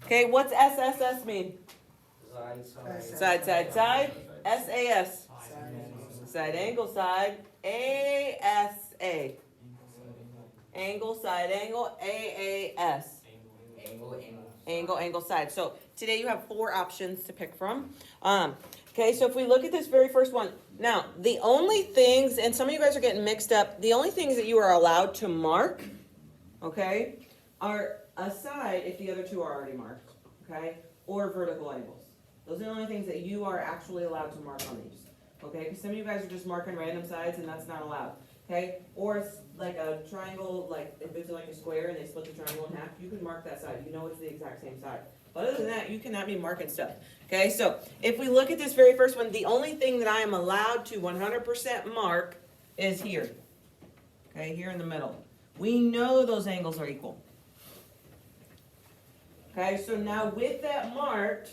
Okay, what's SSS mean? Side, side, side. SAS. Side, angle, side. ASA. Angle, side, angle. AAS. Angle, angle, side. So today you have 4 options to pick from. Okay, so if we look at this very first one, now the only things, and some of you guys are getting mixed up, the only things that you are allowed to mark, okay, are a side if the other 2 are already marked, okay, or vertical angles. Those are the only things that you are actually allowed to mark on these, okay, because some of you guys are just marking random sides and that's not allowed, okay, or it's like a triangle, like if it's like a square and they split the triangle in half, you can mark that side, you know it's the exact same side. But other than that, you cannot be marking stuff. Okay, so if we look at this very first one, the only thing that I am allowed to 100% mark is here. Okay, here in the middle. We know those angles are equal. Okay, so now with that marked,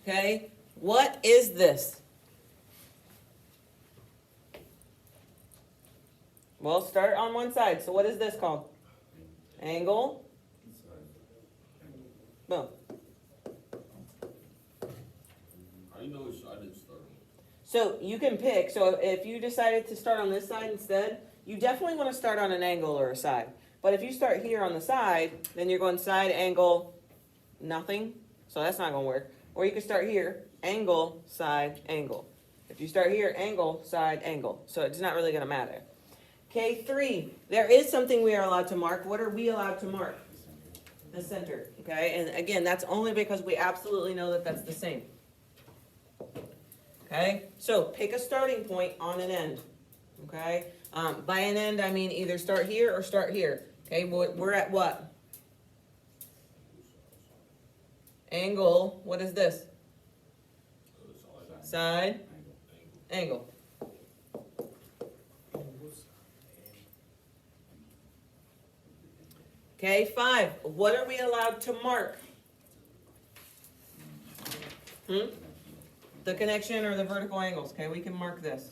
okay, what is this? Well, start on one side. So what is this called? Angle. Boom. So you can pick. So if you decided to start on this side instead, you definitely want to start on an angle or a side. But if you start here on the side, then you're going side, angle, nothing. So that's not going to work. Or you can start here, angle, side, angle. If you start here, angle, side, angle. So it's not really going to matter. Okay, 3. There is something we are allowed to mark. What are we allowed to mark? The center. Okay, and again, that's only because we absolutely know that that's the same. Okay, so pick a starting point on an end. Okay, by an end I mean either start here or start here. Okay, we're at what? Angle. What is this? Side. Angle. Okay, 5. What are we allowed to mark? The connection or the vertical angles. Okay, we can mark this.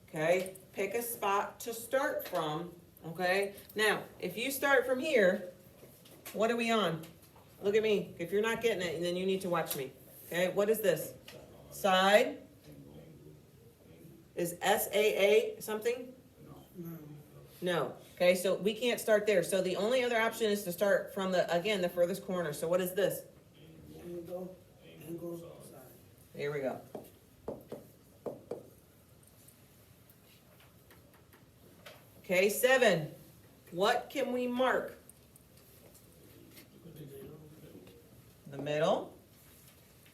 Okay, pick a spot to start from. Okay, now if you start from here, what are we on? Look at me. If you're not getting it, then you need to watch me. Okay, what is this? Side. Is SAA something? No. Okay, so we can't start there. So the only other option is to start from the furthest corner. So what is this? Angle, side. Here we go. Okay, 7. What can we mark? The middle.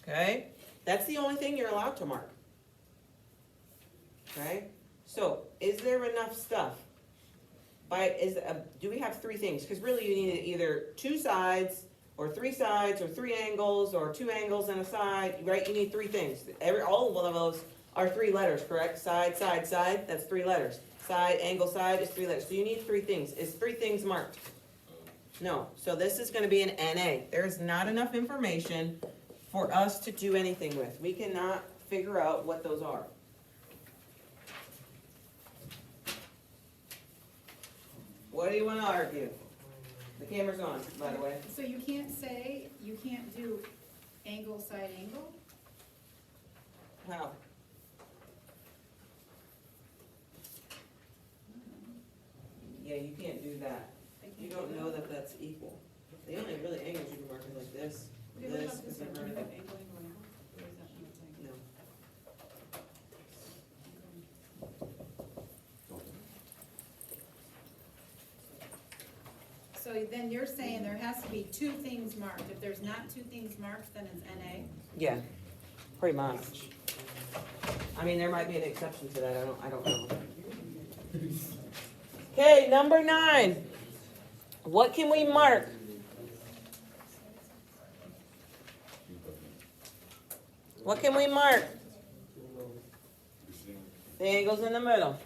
Okay, that's the only thing you're allowed to mark. Okay, so is there enough stuff? Do we have 3 things? Because really you need either 2 sides, or 3 sides, or 3 angles, or 2 angles and a side, right? You need 3 things. All of those are 3 letters, correct? Side, side, side, that's 3 letters. Side, angle, side is 3 letters. So you need 3 things. Is 3 things marked? No. So this is going to be an NA. There's not enough information for us to do anything with. We cannot figure out what those are. What do you want to argue? The camera's on, by the way. So you can't say, you can't do angle, side, angle? How? Yeah, you can't do that. You don't know that that's equal. The only really angles you can mark are like this, this, because they're vertical. No. So then you're saying there has to be 2 things marked. If there's not 2 things marked, then it's NA? Yeah, pretty much. I mean, there might be an exception to that. I don't know. Okay, number 9. What can we mark? What can we mark? The angles in the middle.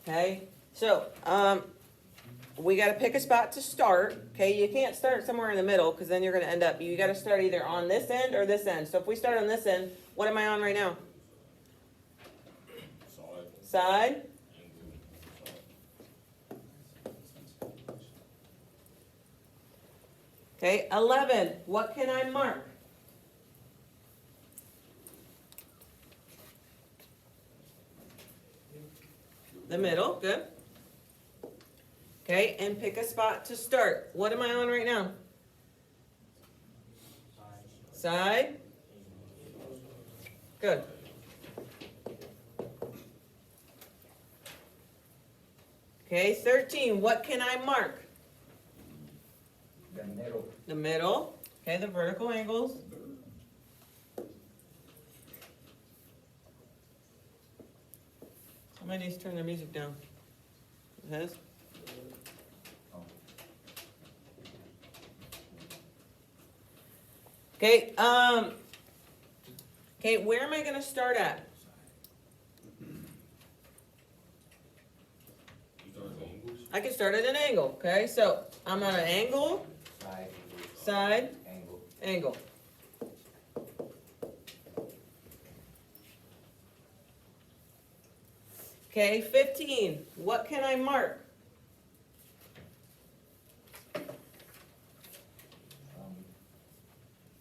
Okay, so we got to pick a spot to start. Okay, you can't start somewhere in the middle because then you're going to end up, you got to start either on this end or this end. So if we start on this end, what am I on right now? Side. Okay, 11, what can I mark? The middle, good. Okay, and pick a spot to start. What am I on right now? Side. Good. Okay, 13, what can I mark? The middle. The middle. Okay, the vertical angles. Somebody needs to turn their music down. It has? Okay, okay, where am I gonna start at? I can start at an angle, okay? So I'm on an angle, side, angle. Okay, 15, what can I mark?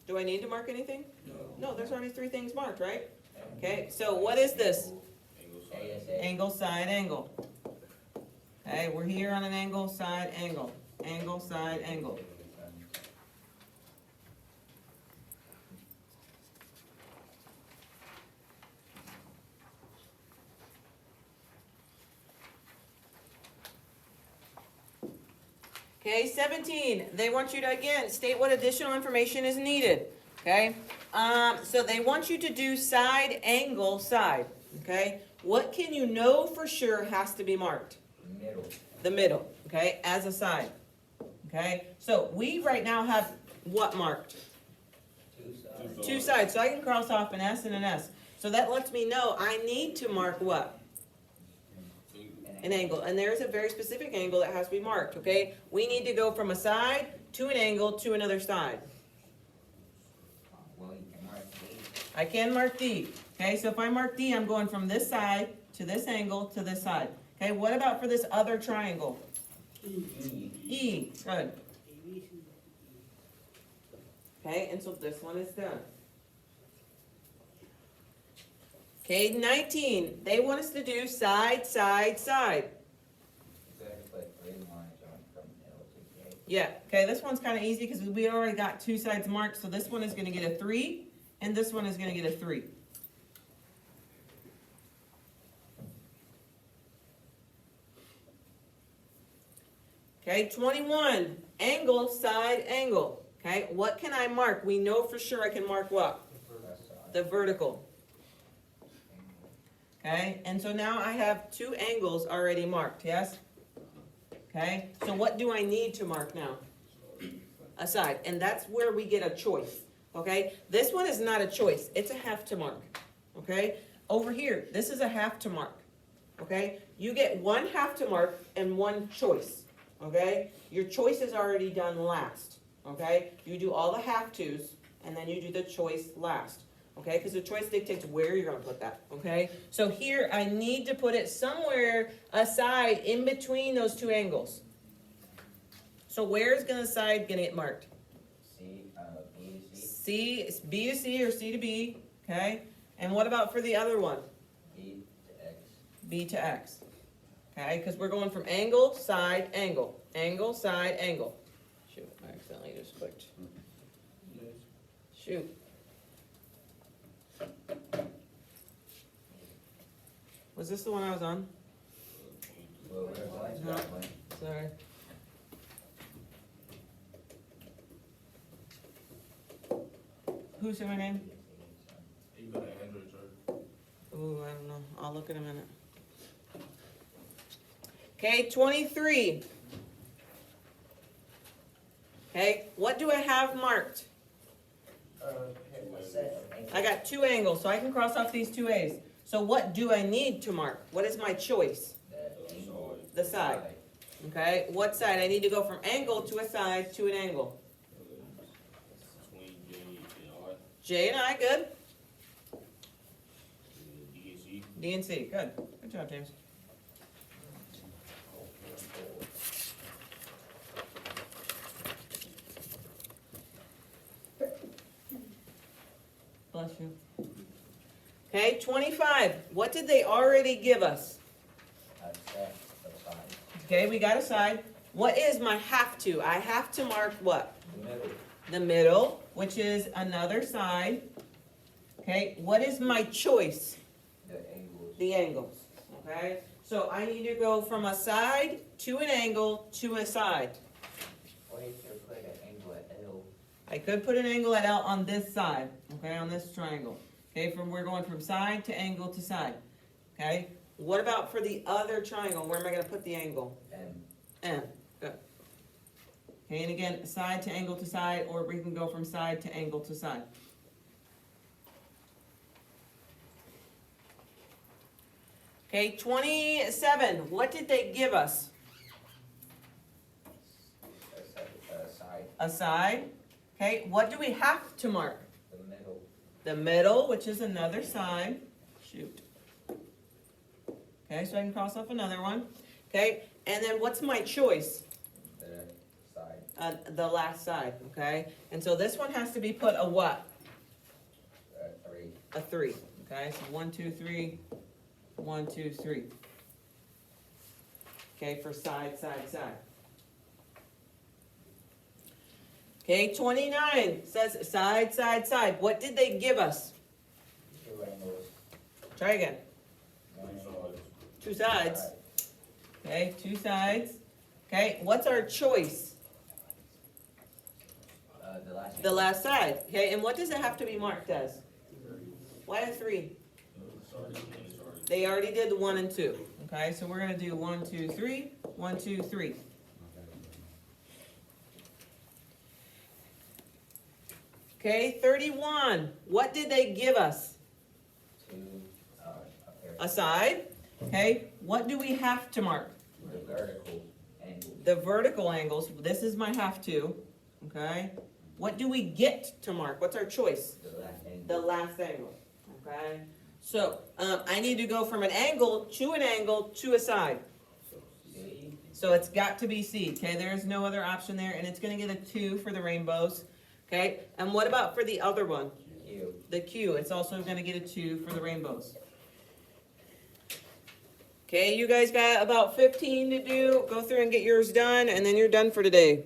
Do I need to mark anything? No, there's already 3 things marked, right? Okay, so what is this? Angle, side, angle. Okay, we're here on an angle, side, angle. Angle, side, angle. Okay, 17, they want you to, again, state what additional information is needed, okay? So they want you to do side, angle, side, okay? What can you know for sure has to be marked? Middle. The middle, okay, as a side, okay? So we right now have what marked? 2 sides. 2 sides, so I can cross off an S and an S. So that lets me know I need to mark what? An angle, and there's a very specific angle that has to be marked, okay? We need to go from a side to an angle to another side. Well, you can mark D. I can mark D, okay? So if I mark D, I'm going from this side to this angle to this side. Okay, what about for this other triangle? E, good. Okay, and so this one is done. Okay, 19, they want us to do side, side, side. You gotta put 3 lines on from L to J. Yeah, okay, this one's kind of easy because we already got 2 sides marked, so this one is gonna get a 3, and this one is gonna get a 3. Okay, 21, angle, side, angle. Okay, what can I mark? We know for sure I can mark what? Left side. The vertical. Okay, and so now I have 2 angles already marked, yes? Okay, so what do I need to mark now? A side, and that's where we get a choice, okay? This one is not a choice, it's a have to mark, okay? Over here, this is a have to mark, okay? You get 1 have to mark and 1 choice, okay? Your choice is already done last, okay? You do all the have tos, and then you do the choice last. Okay, because the choice dictates where you're going to put that, okay? So here, I need to put it somewhere aside in between those 2 angles. So where is the side going to get marked? C, B to C. C, it's B to C or C to B, okay? And what about for the other one? B to X. B to X, okay? Because we're going from angle, side, angle. Angle, side, angle. Shoot, I accidentally just clicked. Shoot. Was this the one I was on? Well, we're going to No. that one. Sorry. Who's my name? You got an Android charger. Ooh, I don't know. I'll look in a minute. Okay, 23. Okay, what do I have marked? A set of angles. I got 2 angles, so I can cross off these 2 A's. So what do I need to mark? What is my choice? The angle. The side. Okay, what side? I need to go from angle to a side to an angle. Between J and R, J and I, good. D and C. D and C, good. Good job, James. bless you. Okay, 25, what did they already give us? Set aside. Okay, we got a side. What is my have to? I have to mark what? The middle. The middle, which is another side. Okay, what is my choice? The angles. The angles, okay? So I need to go from a side to an angle to a side. Or you could put an angle at L. I could put an angle at L on this side, okay, on this triangle. Okay, we're going from side to angle to side, okay? What about for the other triangle? Where am I gonna put the angle? M. M, good. Okay, and again, side to angle to side, or we can go from side to angle to side. Okay, 27, what did they give us? Side. A side. Okay, what do we have to mark? The middle. The middle, which is another side. Shoot. Okay, so I can cross off another one. Okay, and then what's my choice? The side. The last side, okay? And so this one has to be put a what? 3. A 3, okay? So 1, 2, 3, 1, 2, 3. Okay, for side, side, side. Okay, 29 says side, side, side. What did they give us? 2 angles. Try again. 1 2 sides. Okay, 2 sides. Okay, what's our choice? The last side. Okay, and what does it have to be marked as? Why a 3? They already did the 1 and 2. Okay, so we're gonna do 1, 2, 3, 1, 2, 3. Okay, 31. What did they give us? 2 up here. A side. Okay, what do we have to mark? The vertical angle. The vertical angles. This is my have to. Okay, what do we get to mark? What's our choice? The last angle. The last angle. Okay, so I need to go from an angle to a side. C. So it's got to be C. Okay, there's no other option there, and it's going to get a 2 for the rainbows. Okay, and what about for the other one? Q. The Q. It's also going to get a 2 for the rainbows. Okay, you guys got about 15 to do. Go through and get yours done, and then you're done for today.